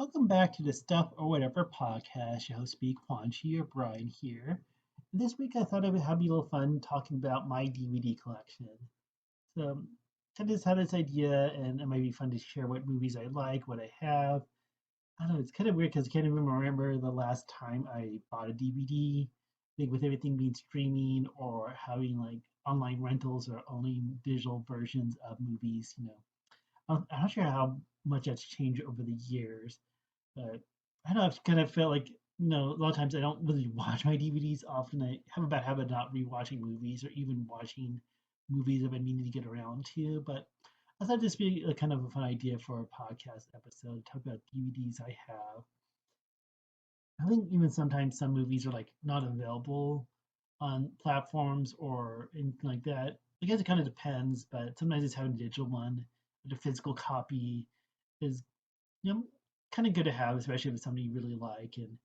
Welcome back to the Stuff or Whatever podcast. Your host, Speak Quanchi or Brian here. And this week I thought it would have be a little fun talking about my DVD collection. So I just had this idea, and it might be fun to share what movies I like, what I have. I don't know, it's kind of weird because I can't even remember the last time I bought a DVD. I think with everything being streaming or having like online rentals or owning digital versions of movies, I'm not sure how much that's changed over the years. But I know I've kind of felt like, a lot of times I don't really watch my DVDs often. I have a bad habit of not rewatching movies or even watching movies I've been meaning to get around to. But I thought this would be a kind of a fun idea for a podcast episode, talk about DVDs I have. I think even sometimes some movies are like not available on platforms or anything like that. I guess it kind of depends, but sometimes just having a digital one, like a physical copy, is you know, kind of good to have, especially if it's something you really like. And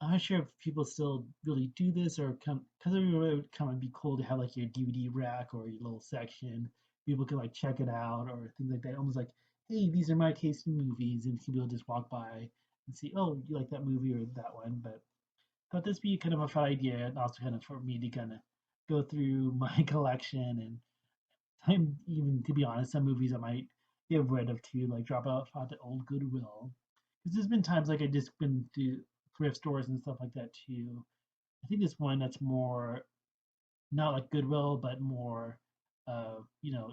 I'm not sure if people still really do this or come because it would kind of be cool to have like your DVD rack or your little section. People can like check it out or things like that. Almost like, hey, these are my taste in movies, and people just walk by and see, oh, you like that movie or that one. But I thought this be kind of a fun idea, and also kind of for me to kind of go through my collection and I'm even to be honest, some movies I might get rid of too, like drop off the old Goodwill. Because there's been times like I just been to thrift stores and stuff like that too. I think this one that's more not like Goodwill, but more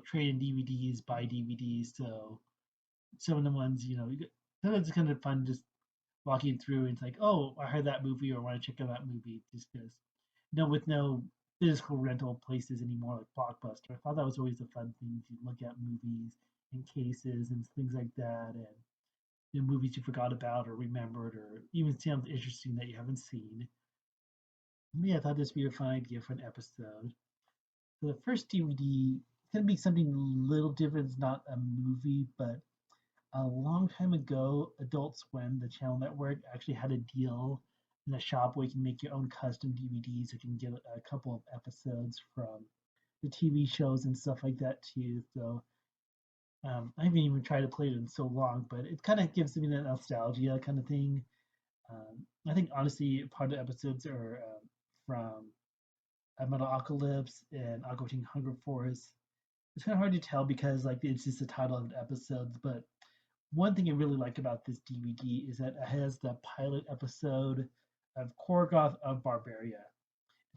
trade in DVDs, buy DVDs. So some of the ones, sometimes it's kind of fun just walking through and it's like, oh, I heard that movie or want to check out that movie just because with no physical rental places anymore like Blockbuster. I thought that was always a fun thing to look at movies and cases and things like that, and movies you forgot about or remembered, or even sounds interesting that you haven't seen. Yeah, I thought this would be a fun idea for an episode. So the first DVD is going to be something a little different. It's not a movie, but a long time ago, Adult Swim, the channel network, actually had a deal in a shop where you can make your own custom DVDs. You can get a couple of episodes from the TV shows and stuff like that too. So I haven't even tried to play it in so long, but it kind of gives me that nostalgia kind of thing. I think honestly, part of the episodes are from Metalocalypse and Aqua Teen Hunger Force. It's kind of hard to tell because like it's just the title of the episodes, but one thing I really like about this DVD is that it has the pilot episode of Korgoth of Barbaria.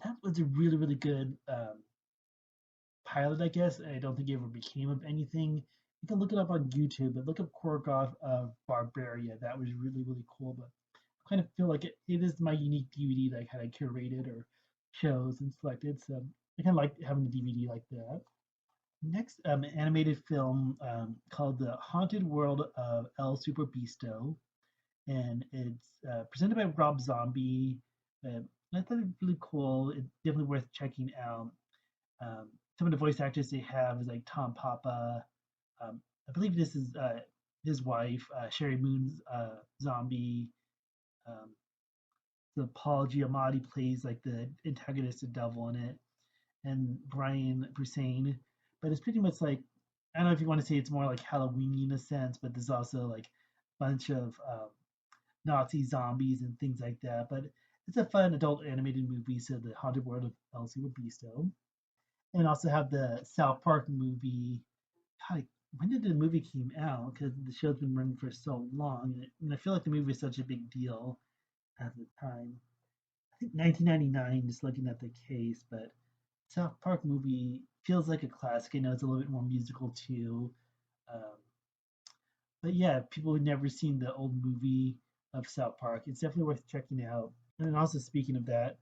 That was a really, really good pilot, I guess. I don't think it ever became of anything. You can look it up on YouTube, but look up Korgoth of Barbaria. That was really, really cool. But I kind of feel like it is my unique DVD that I kind of curated or chose and selected. So I kind of like having a DVD like that. Next, animated film called The Haunted World of El Super Beasto, and it's presented by Rob Zombie. I thought it was really cool. It's definitely worth checking out. Um, some of the voice actors they have is like Tom Papa. I believe this is his wife, Sherry Moon's zombie. Um, so Paul Giamatti plays like the antagonist, the devil in it, and Brian Posehn. But it's pretty much like I don't know if you want to say it's more like Halloween in a sense, but there's also like a bunch of Nazi zombies and things like that. But it's a fun adult animated movie. So the Haunted World of El Beasto, and also have the South Park movie. God, when did the movie came out? Because the show's been running for so long, and I feel like the movie is such a big deal at the time. I think 1999, just looking at the case, but South Park movie feels like a classic. I know it's a little bit more musical too. Um, but yeah, people who've never seen the old movie of South Park, it's definitely worth checking out. And then also speaking of that,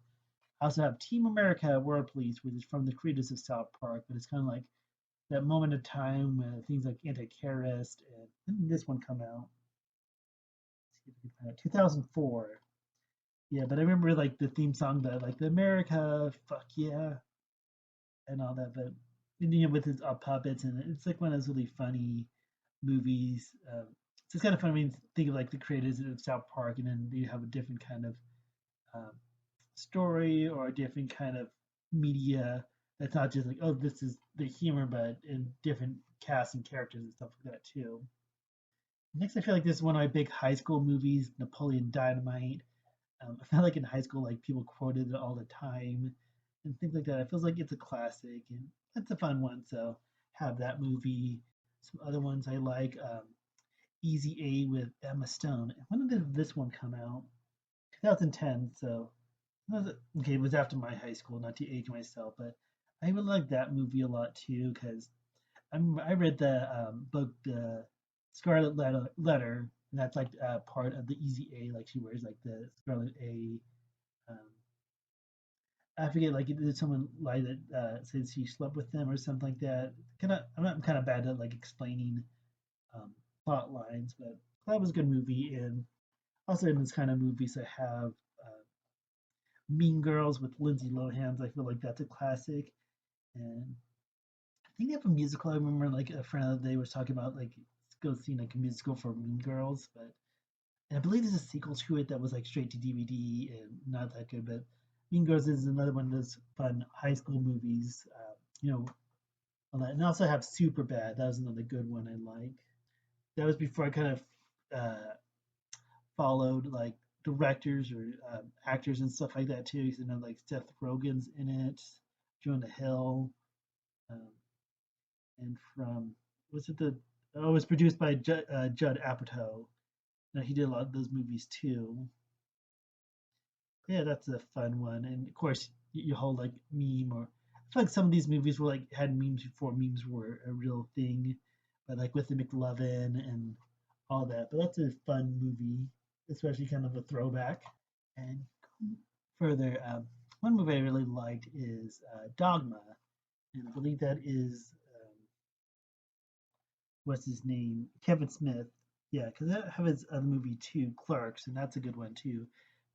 I also have Team America World Police, which is from the creators of South Park, but it's kind of like that moment of time when things like Antichrist and when did this one come out? Let's see if we can find it. 2004. Yeah, but I remember like the theme song that like the America, fuck yeah, and all that. But with his puppets, and it's like one of those really funny movies. So it's kind of fun when you think of like the creators of South Park, and then you have a different kind of um, story or a different kind of media that's not just like, oh, this is the humor, but in different casts and characters and stuff like that too. Next, I feel like this is one of my big high school movies, Napoleon Dynamite. I feel like in high school, like people quoted it all the time and things like that. It feels like it's a classic and it's a fun one. So have that movie. Some other ones I like, Easy A with Emma Stone. When did this one come out? 2010. So okay, it was after my high school, not to age myself, but I really like that movie a lot too because I read the book, the Scarlet Letter, and that's like part of the Easy A. Like she wears like the Scarlet A. Um, I forget, like did someone lie that said she slept with them or something like that. I'm kind of bad at like explaining um, plot lines, but that was a good movie. And also in this kind of movies, I have Mean Girls with Lindsay Lohan. I feel like that's a classic. And I think they have a musical. I remember like a friend the other day was talking about like go see like a musical for Mean Girls, but and I believe there's a sequel to it that was like straight to DVD and not that good. But Mean Girls is another one of those fun high school movies. You know, all that. And I also have Super Bad. That was another good one I like. That was before I kind of followed like directors or actors and stuff like that too. You know, like Seth Rogen's in it, Jonah Hill, um, and from was it the oh, it was produced by Judd Apatow. He did a lot of those movies too. Yeah, that's a fun one. And of course, your whole like meme or I feel like some of these movies were like had memes before memes were a real thing, but like with the McLovin and all that. But that's a fun movie, especially kind of a throwback. And further, one movie I really liked is Dogma, and I believe that is what's his name, Kevin Smith. Yeah, because I have his other movie too, Clerks, and that's a good one too.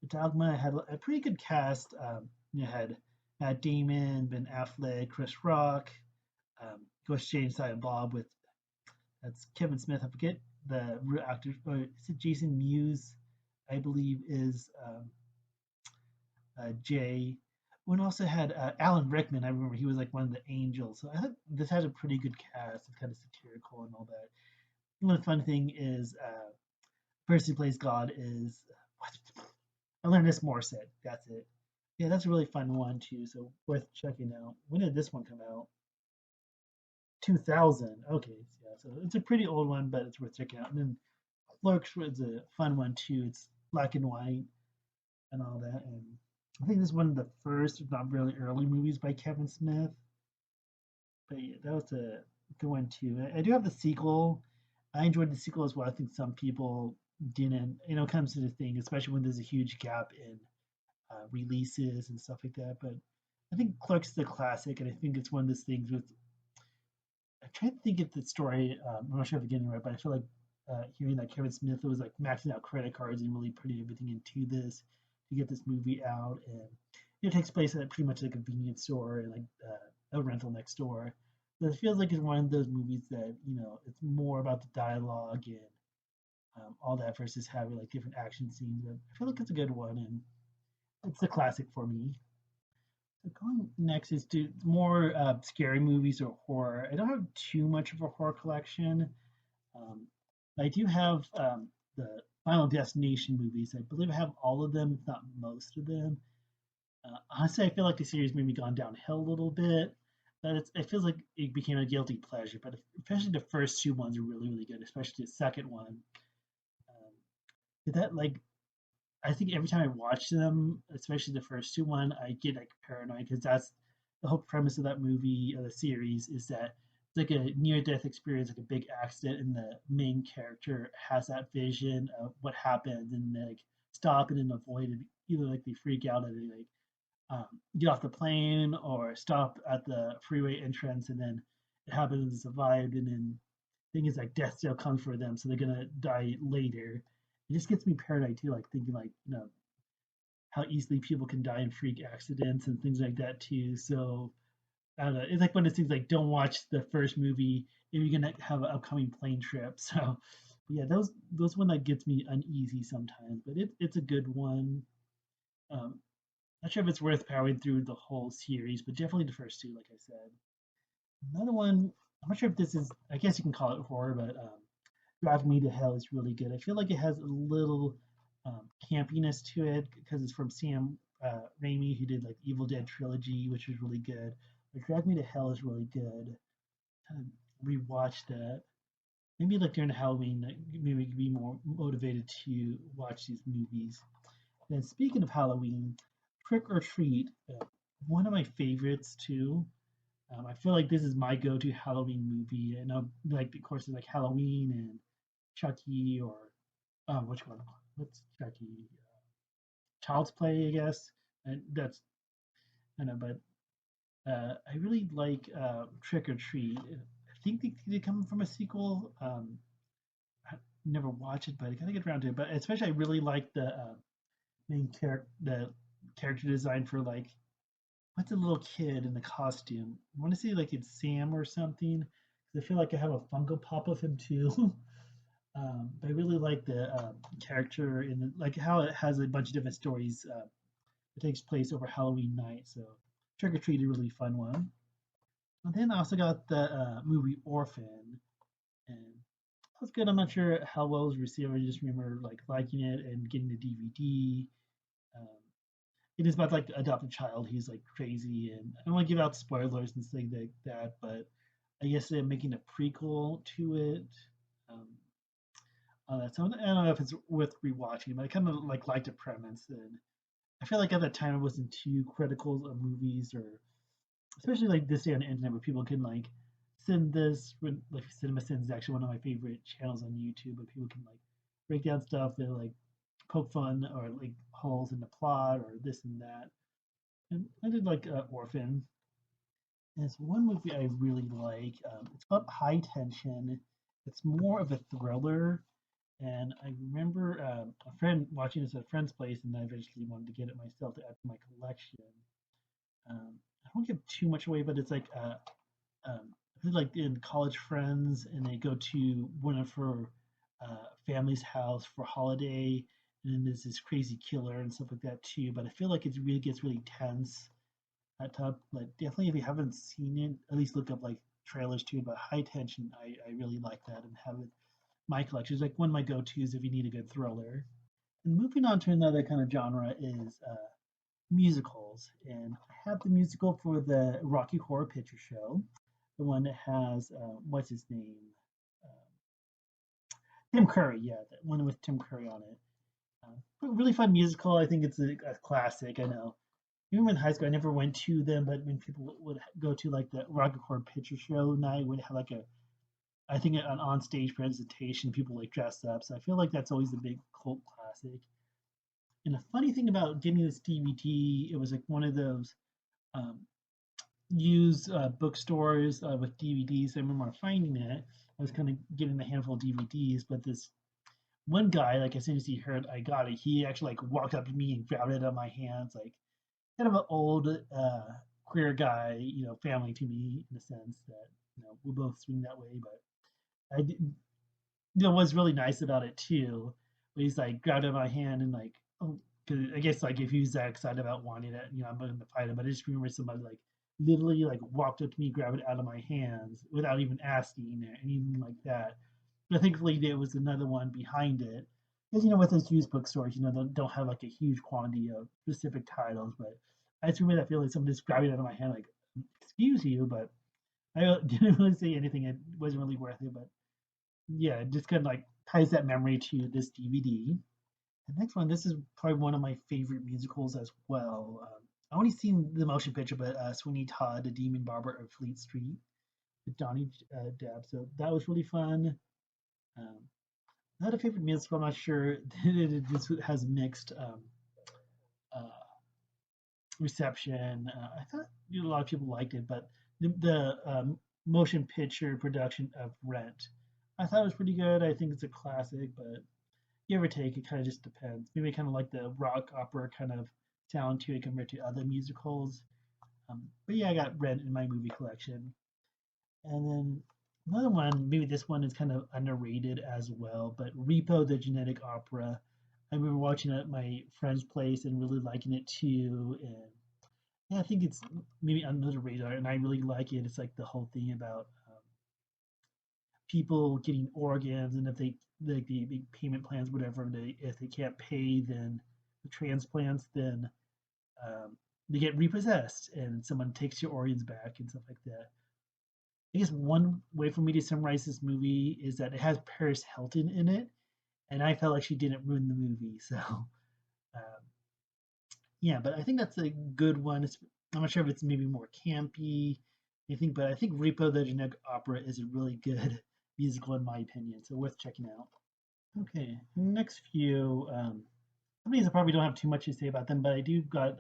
But Dogma had a pretty good cast. Had Matt Damon, Ben Affleck, Chris Rock, Ghost Jane, Silent Bob with that's Kevin Smith. I forget the real actor. Or is it Jason Mewes? I believe is Jay. One also had Alan Rickman. I remember he was like one of the angels. So I thought this had a pretty good cast. It's kind of satirical and all that. One fun thing is the person who plays God is what? Alanis Morissette. That's it. Yeah, that's a really fun one too. So worth checking out. When did this one come out? 2000. Okay, yeah. So it's a pretty old one, but it's worth checking out. And then Clerks was a fun one too. It's black and white and all that. And I think this is one of the first, if not really early movies by Kevin Smith. But yeah, that was a good one too. I do have the sequel. I enjoyed the sequel as well. I think some people didn't. It comes to the thing, especially when there's a huge gap in releases and stuff like that. But I think Clerks is a classic, and I think it's one of those things with. I'm trying to think of the story. I'm not sure if I'm getting it right, but I feel like hearing that Kevin Smith was like maxing out credit cards and really putting everything into this to get this movie out, and it takes place at pretty much like a convenience store and like a rental next door. So it feels like it's one of those movies that it's more about the dialogue and all that versus having like different action scenes. But I feel like it's a good one, and it's a classic for me. So going next is to more scary movies or horror. I don't have too much of a horror collection. Um, I do have the Final Destination movies. I believe I have all of them, if not most of them. Honestly, I feel like the series maybe gone downhill a little bit, but it feels like it became a guilty pleasure. But especially the first two ones are really, really good, especially the second one. Um, that like I think every time I watch them, especially the first two one, I get like paranoid because that's the whole premise of that movie or the series is that it's like a near death experience, like a big accident, and the main character has that vision of what happened and they like stop it and avoid it. Either like they freak out or they like get off the plane or stop at the freeway entrance and then it happens and survived and then thing is like death still comes for them, so they're gonna die later. It just gets me paranoid too, like thinking like how easily people can die in freak accidents and things like that too. So I don't know. It's like one of those things like don't watch the first movie if you're gonna have an upcoming plane trip. So but yeah, those one that gets me uneasy sometimes, but it's a good one. Um, Not sure if it's worth powering through the whole series, but definitely the first two, like I said. Another one, I'm not sure if this is, I guess you can call it horror, but Drive Me to Hell is really good. I feel like it has a little campiness to it because it's from Sam Raimi, who did like Evil Dead trilogy, which is really good. But Drag Me to Hell is really good. Kind of rewatch that. Maybe like during Halloween, like, maybe we could be more motivated to watch these movies. And speaking of Halloween, Trick or Treat, one of my favorites too. I feel like this is my go-to Halloween movie. I know, like, of course, it's like Halloween and Chucky or which one? What's Chucky? Child's Play, I guess. And that's I know, but I really like Trick or Treat. I think they come from a sequel. I never watched it, but I gotta get around to it. But especially, I really like the the character design for like what's a little kid in the costume. I want to say like it's Sam or something. 'Cause I feel like I have a Funko Pop of him too. But I really like the character and like how it has a bunch of different stories. It takes place over Halloween night, so Trick or Treat is a really fun one. And then I also got the movie Orphan, and that was good. I'm not sure how well it was received. I just remember like liking it and getting the DVD. Um, it is about like the adopted child. He's like crazy, and I don't want to give out spoilers and things like that, but I guess they're making a prequel to it. Um, so I don't know if it's worth rewatching, but I kind of like liked the premise, and I feel like at that time I wasn't too critical of movies, or especially like this day on the internet where people can like send this. Like Cinema Sins is actually one of my favorite channels on YouTube, where people can like break down stuff and like poke fun or like holes in the plot or this and that. And I did like Orphan. And it's one movie I really like. It's called High Tension. It's more of a thriller. And I remember a friend watching this at a friend's place, and I eventually wanted to get it myself to add to my collection. I won't give too much away, but it's like like in college friends, and they go to one of her family's house for holiday, and then there's this crazy killer and stuff like that too. But I feel like it really gets really tense at top. But definitely, if you haven't seen it, at least look up like trailers too. But High Tension, I really like that and have it my collection. It's like one of my go-tos if you need a good thriller. And moving on to another kind of genre is musicals, and I have the musical for the Rocky Horror Picture Show, the one that has what's his name, uh, Tim Curry. Yeah, the one with Tim Curry on it. Really fun musical. I think it's a classic. I know. Even in high school, I never went to them, but when people would go to like the Rocky Horror Picture Show night, would have like I think an on-stage presentation, people like dress up. So I feel like that's always a big cult classic. And the funny thing about getting this DVD, it was like one of those um, used bookstores with DVDs. I remember finding it. I was kind of getting a handful of DVDs, but this one guy, like as soon as he heard I got it, he actually like walked up to me and grabbed it out of my hands, like kind of an old queer guy, family to me in a sense that we both swing that way. But I didn't. What's really nice about it too, where he's like grabbed it in my hand and like, oh, 'cause I guess like if he was that excited about wanting it, I'm going to fight him. But I just remember somebody like literally like walked up to me, grabbed it out of my hands without even asking or anything like that. But thankfully there was another one behind it. Because with those used bookstores, they don't have like a huge quantity of specific titles. But I just remember that feeling, someone just grabbed it out of my hand, like, excuse you, but I didn't really say anything. It wasn't really worth it, but yeah, it just kind of like ties that memory to this DVD. The next one, this is probably one of my favorite musicals as well. I only seen the motion picture, but Sweeney Todd, the Demon Barber of Fleet Street, with Johnny Depp. So that was really fun. Um, Not a favorite musical. I'm not sure. This has mixed uh, reception. I thought a lot of people liked it, but the motion picture production of Rent, I thought it was pretty good. I think it's a classic, but give or take, it kind of just depends. Maybe I kind of like the rock opera kind of sound to it compared to other musicals. But yeah, I got Rent in my movie collection. And then another one, maybe this one is kind of underrated as well, but Repo the Genetic Opera. I remember watching it at my friend's place and really liking it too. And yeah, I think it's maybe under the radar, and I really like it. It's like the whole thing about people getting organs, and if they like the payment plans, whatever, they if they can't pay, then the transplants, then um, they get repossessed, and someone takes your organs back and stuff like that. I guess one way for me to summarize this movie is that it has Paris Hilton in it, and I felt like she didn't ruin the movie. So yeah, but I think that's a good one. I'm not sure if it's maybe more campy, anything, but I think Repo the Genetic Opera is a really good musical in my opinion, so worth checking out. Okay, next few companies I probably don't have too much to say about them, but I do got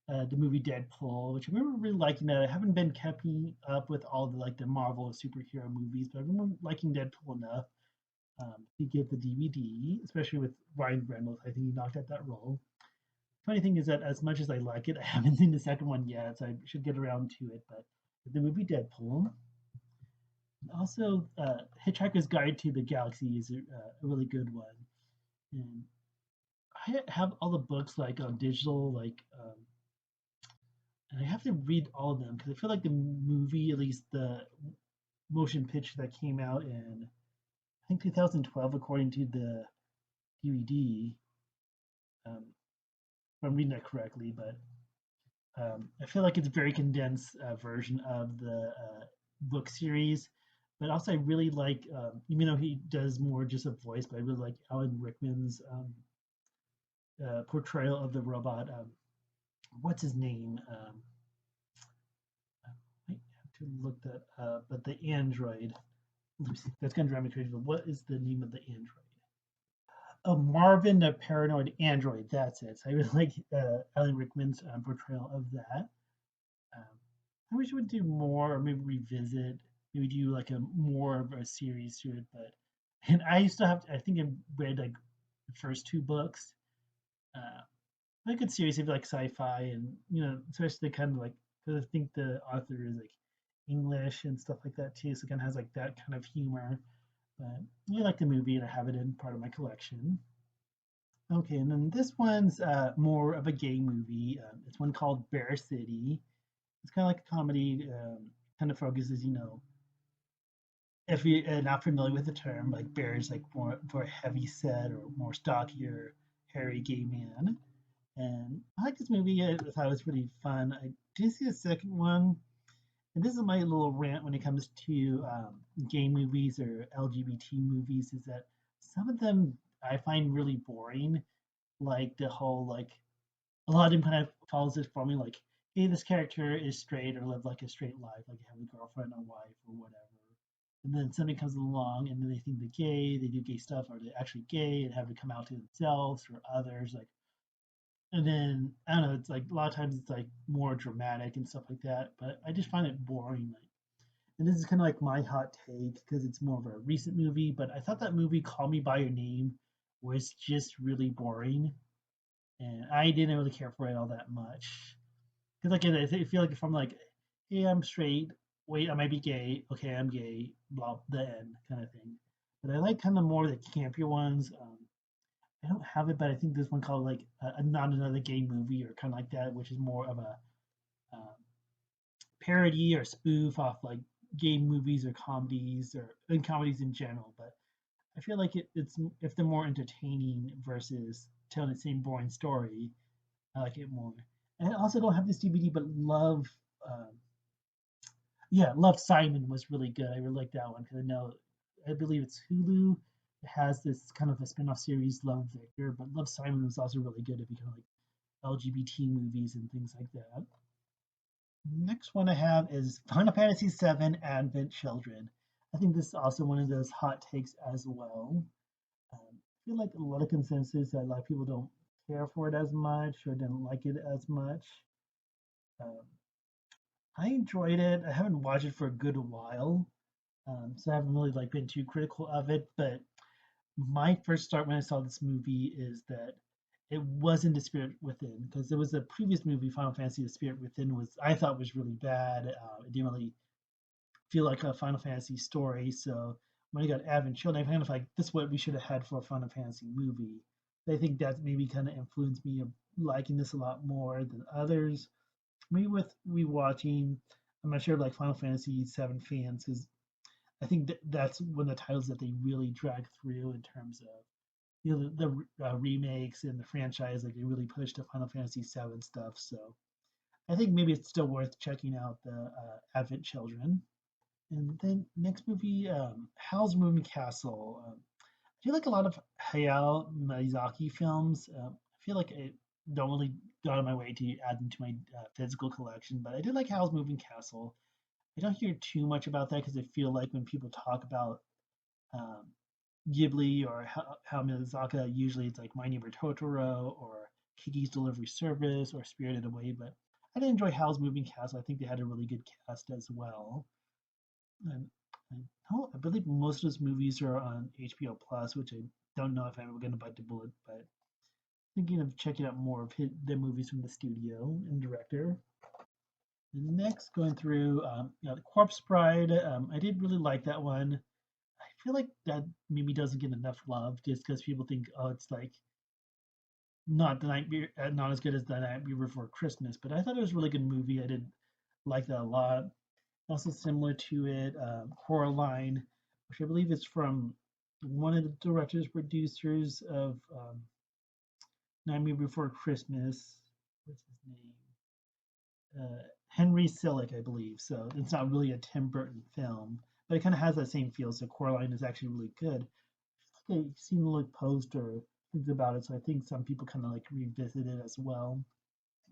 the movie Deadpool, which I remember really liking that. I haven't been keeping up with all the like the Marvel superhero movies, but I remember liking Deadpool enough to get the DVD, especially with Ryan Reynolds. I think he knocked out that role. Funny thing is that as much as I like it, I haven't seen the second one yet, so I should get around to it. But the movie Deadpool, also Hitchhiker's Guide to the Galaxy is a really good one. And I have all the books like on digital, like, and I have to read all of them because I feel like the movie, at least the motion picture that came out in I think 2012, according to the DVD, if I'm reading that correctly, but I feel like it's a very condensed version of the book series. But also, I really like, even though he does more just a voice, but I really like Alan Rickman's portrayal of the robot. What's his name? I might have to look that up. But the android. That's going to drive me crazy. But what is the name of the android? Oh, Marvin the Paranoid Android. That's it. So I really like Alan Rickman's portrayal of that. Um, I wish we would do more, or maybe revisit, maybe do like a more of a series to it. But and I used to have, I think I read like the first two books. Uh, a good series of like sci-fi, and especially kind of like because I think the author is like English and stuff like that too, so it kind of has like that kind of humor. But I like the movie, and I have it in part of my collection. Okay, and then this one's more of a gay movie. It's one called Bear City. It's kind of like a comedy, kind of focuses, if you're not familiar with the term, like Bear is like more for a heavy set or more stockier, hairy gay man. And I like this movie. I thought it was pretty fun. I did see a second one, and this is my little rant when it comes to gay movies or LGBT movies, is that some of them I find really boring. Like the whole like a lot of them kind of follows this formula, like, hey, this character is straight or live like a straight life, like have a girlfriend or wife or whatever. And then somebody comes along and then they think they're gay, they do gay stuff, or they're actually gay and have to come out to themselves or others. Like, and then I don't know, it's like a lot of times it's like more dramatic and stuff like that. But I just find it boring. Like, and this is kind of like my hot take because it's more of a recent movie. But I thought that movie Call Me by Your Name was just really boring, and I didn't really care for it all that much. Because like I feel like if I'm like, hey, I'm straight, wait, I might be gay, okay, I'm gay, blah, the end kind of thing. But I like kind of more the campier ones. I don't have it, but I think there's one called like not another gay movie or kind of like that, which is more of a um, parody or spoof off like gay movies or comedies or and comedies in general. But I feel like it's if they're more entertaining versus telling the same boring story, I like it more. And I also don't have this DVD, but um, Love Simon was really good. I really like that one because I believe it's Hulu. It has this kind of a spin-off series, Love Victor, but Love Simon was also really good if you kind of like LGBT movies and things like that. Next one I have is Final Fantasy VII Advent Children. I think this is also one of those hot takes as well. I feel like a lot of consensus that a lot of people don't care for it as much or didn't like it as much. Um, I enjoyed it. I haven't watched it for a good while, so I haven't really like been too critical of it. But my first start when I saw this movie is that it wasn't The Spirit Within because there was a previous movie, Final Fantasy: The Spirit Within, was I thought was really bad. It didn't really feel like a Final Fantasy story. So when I got Advent Children, I kind of like this is what we should have had for a Final Fantasy movie. I think that maybe kind of influenced me of liking this a lot more than others. Maybe with rewatching, I'm not sure like Final Fantasy VII fans because I think that's one of the titles that they really drag through in terms of the remakes and the franchise. Like they really pushed the Final Fantasy VII stuff. So I think maybe it's still worth checking out the Advent Children. And then next movie, Howl's Moving Castle. I feel like a lot of Hayao Miyazaki films. I feel like I don't really go out of my way to add them to my physical collection, but I did like Howl's Moving Castle. I don't hear too much about that because I feel like when people talk about um, Ghibli or how Miyazaki, usually it's like My Neighbor Totoro or Kiki's Delivery Service or Spirited Away. But I did enjoy Howl's Moving Castle. I think they had a really good cast as well. And, and oh, I believe most of those movies are on HBO Plus, which I don't know if I'm ever going to bite the bullet, but thinking of checking out more of their movies from the studio and director. And next, going through the Corpse Bride. I did really like that one. I feel like that maybe doesn't get enough love just because people think, oh, it's like not as good as the Night Before Christmas. But I thought it was a really good movie. I did like that a lot. Also similar to it, Coraline, which I believe is from one of the directors, producers of Nightmare Before Christmas. What's his name? Henry Selick, I believe. So it's not really a Tim Burton film, but it kind of has that same feel. So Coraline is actually really good. I've seen the like post or things about it, so I think some people kind of like revisit it as well.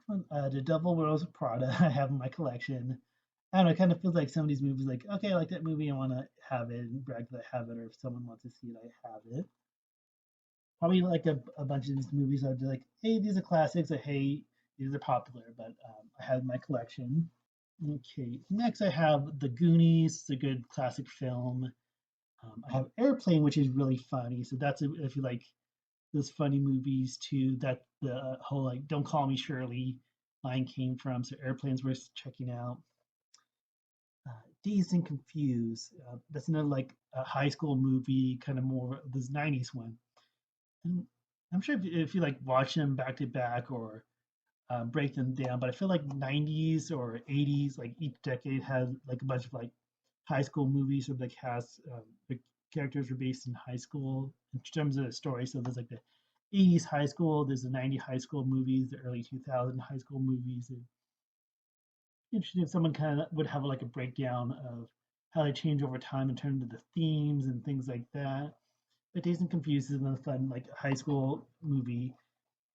The Devil Wears Prada I have in my collection. I don't know. It kind of feels like some of these movies, like okay, I like that movie, I want to have it and brag that I have it, or if someone wants to see it, I have it. Probably like a bunch of these movies, I'd be like, hey, these are classics, or hey, these are popular, but I have my collection. Okay, next I have The Goonies. It's a good classic film. I have Airplane, which is really funny. So that's if you like those funny movies too. That the whole like "Don't Call Me Shirley" line came from. So Airplane's worth checking out. Uh, Dazed and Confused. That's another like a high school movie, kind of more of this '90s one. And I'm sure if you like watch them back to back or break them down, but I feel like '90s or '80s, like each decade has like a bunch of like high school movies where the cast, the characters were based in high school in terms of the story. So there's like the '80s high school, there's the '90s high school movies, the early 2000 high school movies. And interesting if someone kind of would have like a breakdown of how they change over time in terms of the themes and things like that. But Days and Confused is another fun like high school movie.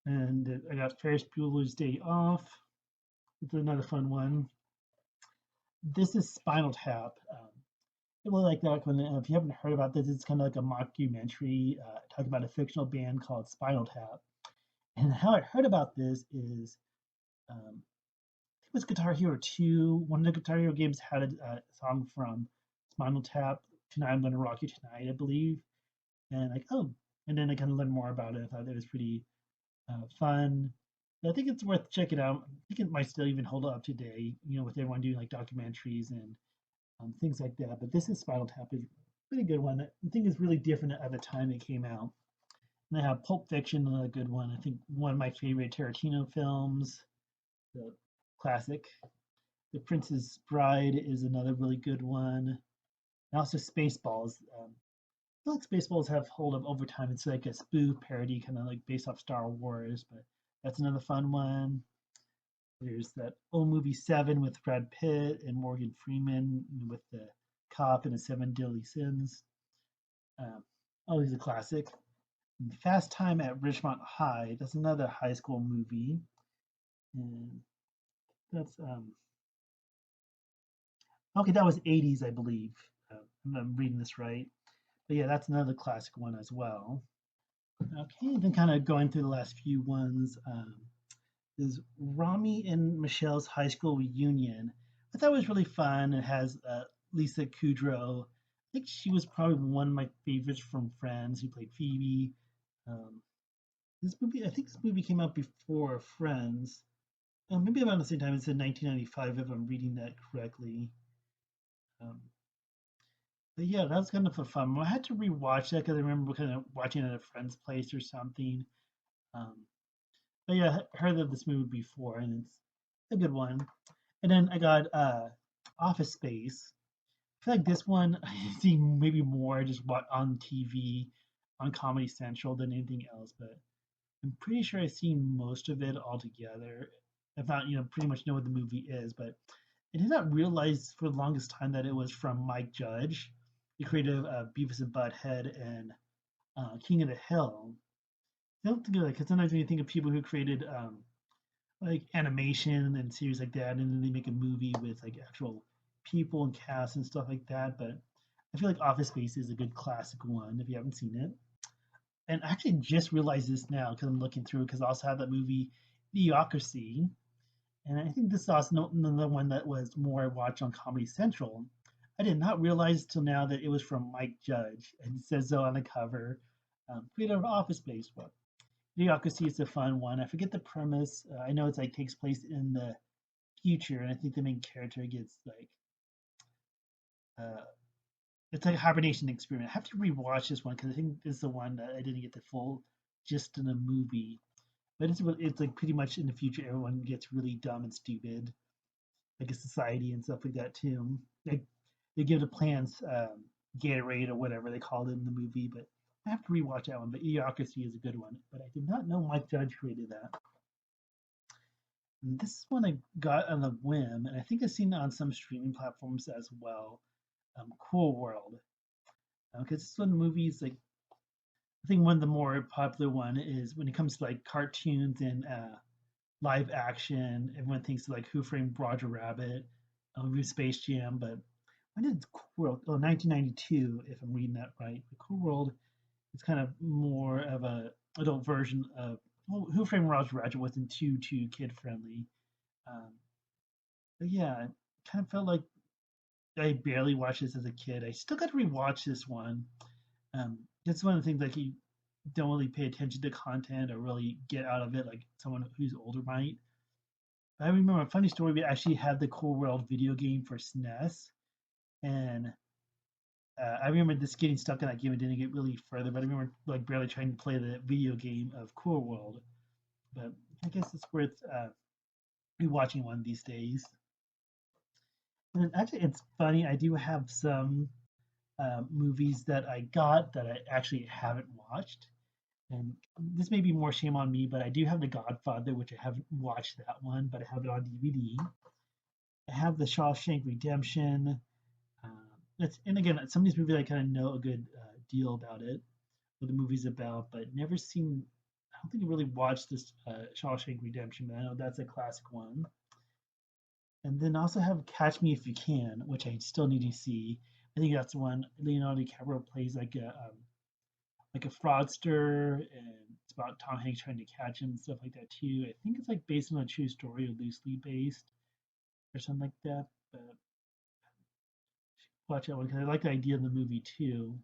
And I got Ferris Bueller's Day Off. It's another fun one. This is Spinal Tap. I really like that one. If you haven't heard about this, it's kind of like a mockumentary talking about a fictional band called Spinal Tap. And how I heard about this is it was Guitar Hero 2. One of the Guitar Hero games had a song from Spinal Tap, Tonight I'm Gonna Rock You Tonight, I believe. And like, oh, and then I kind of learned more about it. I thought it was pretty fun. I think it's worth checking out. I think it might still even hold up today, with everyone doing like documentaries and things like that. But this is Spinal Tap is a pretty good one. I think it's really different at the time it came out. And I have Pulp Fiction, another good one. I think one of my favorite Tarantino films, the classic. The Princess Bride is another really good one. And also Spaceballs. I feel like Spaceballs have hold up over time. It's like a spoof parody, kind of like based off Star Wars, but that's another fun one. There's that old movie Seven with Brad Pitt and Morgan Freeman with the cop and the Seven Deadly Sins. Um, Always a classic. And Fast Time at Ridgemont High. That's another high school movie, and that's okay. That was '80s, I believe. I'm reading this right, but yeah, that's another classic one as well. Okay, then kind of going through the last few ones. Is Rami and Michelle's high school reunion. I thought it was really fun. It has Lisa Kudrow. I think she was probably one of my favorites from Friends, who played Phoebe. Um, I think this movie came out before Friends. Maybe around the same time. It's in 1995, if I'm reading that correctly. Um, but yeah, that was kind of a fun one. I had to rewatch that because I remember kind of watching it at a friend's place or something. Um, but yeah, I heard of this movie before, and it's a good one. And then I got Office Space. feel like this one I see maybe more just what on TV on Comedy Central than anything else, but I'm pretty sure I've seen most of it altogether. If not, pretty much know what the movie is, but I did not realize for the longest time that it was from Mike Judge, the creator of Beavis and Butthead and King of the Hill. I don't think of that because sometimes when you think of people who created like animation and series like that, and then they make a movie with like actual people and cast and stuff like that. But I feel like Office Space is a good classic one if you haven't seen it. And I actually just realized this now because I'm looking through because I also have that movie Idiocracy, and I think this is also another one that was more watched on Comedy Central. I did not realize till now that it was from Mike Judge, and it says so on the cover. Creator of Office Space. But Idiocracy is a fun one. I forget the premise. I know it's like takes place in the future, and I think the main character gets like uh, it's like a hibernation experiment. I have to rewatch this one because I think this is the one that I didn't get the full gist in a movie. But it's like pretty much in the future, everyone gets really dumb and stupid, like a society and stuff like that too. Like they give the plants Gatorade or whatever they called it in the movie, but I have to rewatch that one. But Idiocracy is a good one. But I did not know Mike Judge created that. And this one I got on a whim, and I think I've seen it on some streaming platforms as well. Cool World, because this one movies like I think one of the more popular one is when it comes to like cartoons and live action. Everyone thinks of like Who Framed Roger Rabbit, Space Jam, but when did Cool World? Oh, 1992, if I'm reading that right. The Cool World is kind of more of a adult version of well, Who Framed Roger Rabbit wasn't too kid friendly. Um, but yeah, it kind of felt like I barely watched this as a kid. I still got to rewatch this one. It's one of the things like you don't really pay attention to content or really get out of it like someone who's older might. I remember a funny story. We actually had the Cool World video game for SNES, and I remember this getting stuck in that game and didn't get really further. But I remember like barely trying to play the video game of Cool World. But I guess it's worth rewatching one of these days. And actually, it's funny. I do have some movies that I got that I actually haven't watched. And this may be more shame on me, but I do have The Godfather, which I haven't watched that one, but I have it on DVD. I have The Shawshank Redemption. And again, some of these movies I kind of know a good deal about it, what the movie's about, but never seen. I don't think I really watched this Shawshank Redemption, but I know that's a classic one. And then also have Catch Me If You Can, which I still need to see. I think that's the one Leonardo DiCaprio plays like a fraudster, and it's about Tom Hanks trying to catch him and stuff like that too. I think it's like based on a true story or loosely based or something like that. But watch that one because I like the idea of the movie too.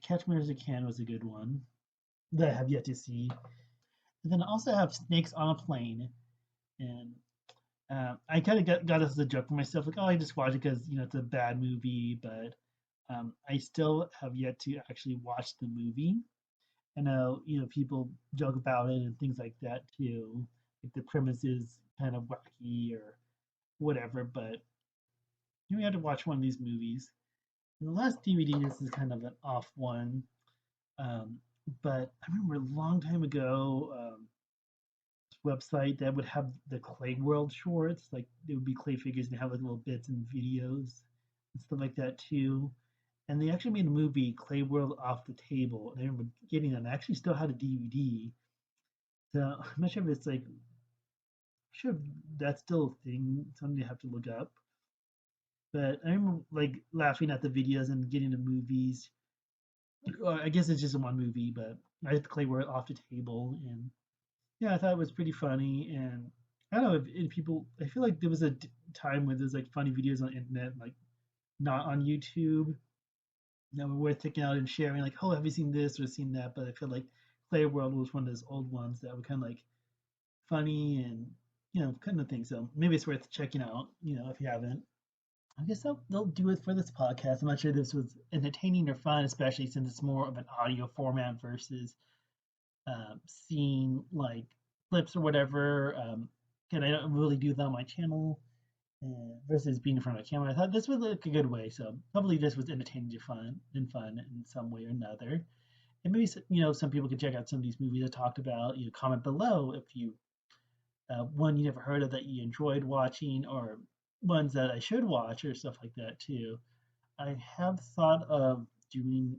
Catch Me If You Can was a good one that I have yet to see. And then I also have Snakes on a Plane, and I kind of got this as a joke for myself, like, oh, I just watch it because it's a bad movie, but I still have yet to actually watch the movie. I know, people joke about it and things like that too. Like the premise is kind of wacky or whatever, but you have to watch one of these movies. And the last DVD, this is kind of an off one, um, but I remember a long time ago, website that would have the Clay World shorts, like they would be clay figures and have like little bits and videos and stuff like that too. And they actually made a movie, Clay World Off the Table. And I remember getting them. I actually still had a DVD. So I'm not sure if it's like, I'm sure that's still a thing, something you have to look up. But I remember like laughing at the videos and getting the movies. I guess it's just one movie, but I had the Clay World Off the Table. And yeah, I thought it was pretty funny. And I don't know if people, I feel like there was a time where there's like funny videos on the internet, like not on YouTube that were worth taking out and sharing, like, oh, have you seen this or seen that? But I feel like Play World was one of those old ones that were kind of like funny and, kind of thing. So maybe it's worth checking out, if you haven't. I guess they'll do it for this podcast. I'm not sure if this was entertaining or fun, especially since it's more of an audio format versus seeing like clips or whatever. And I don't really do that on my channel. versus being in front of a camera. I thought this was like a good way. So hopefully this was entertaining and fun in some way or another. And maybe some people could check out some of these movies I talked about. Comment below if you one you never heard of that you enjoyed watching, or ones that I should watch, or stuff like that too. I have thought of doing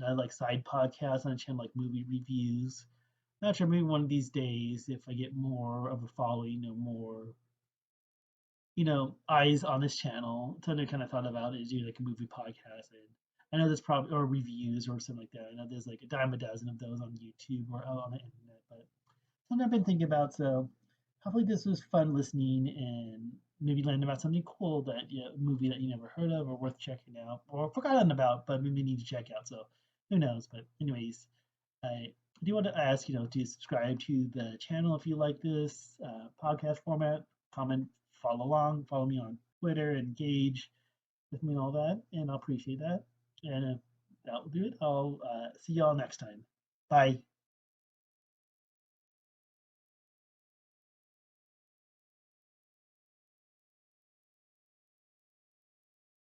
a like side podcast on a channel like movie reviews. Not sure, maybe one of these days if I get more of a following or more, eyes on this channel. Something I kind of thought about is doing like a movie podcast. And I know there's probably, or reviews or something like that. I know there's like a dime a dozen of those on YouTube or out on the internet, but something I've been thinking about. So hopefully this was fun listening and maybe learning about something cool, that movie that you never heard of or worth checking out or forgotten about, but maybe need to check out. So who knows? But anyways, I do want to ask, to subscribe to the channel if you like this podcast format. Comment, follow along, follow me on Twitter, engage with me and all that, and I'll appreciate that. And that will do it. I'll see y'all next time. Bye.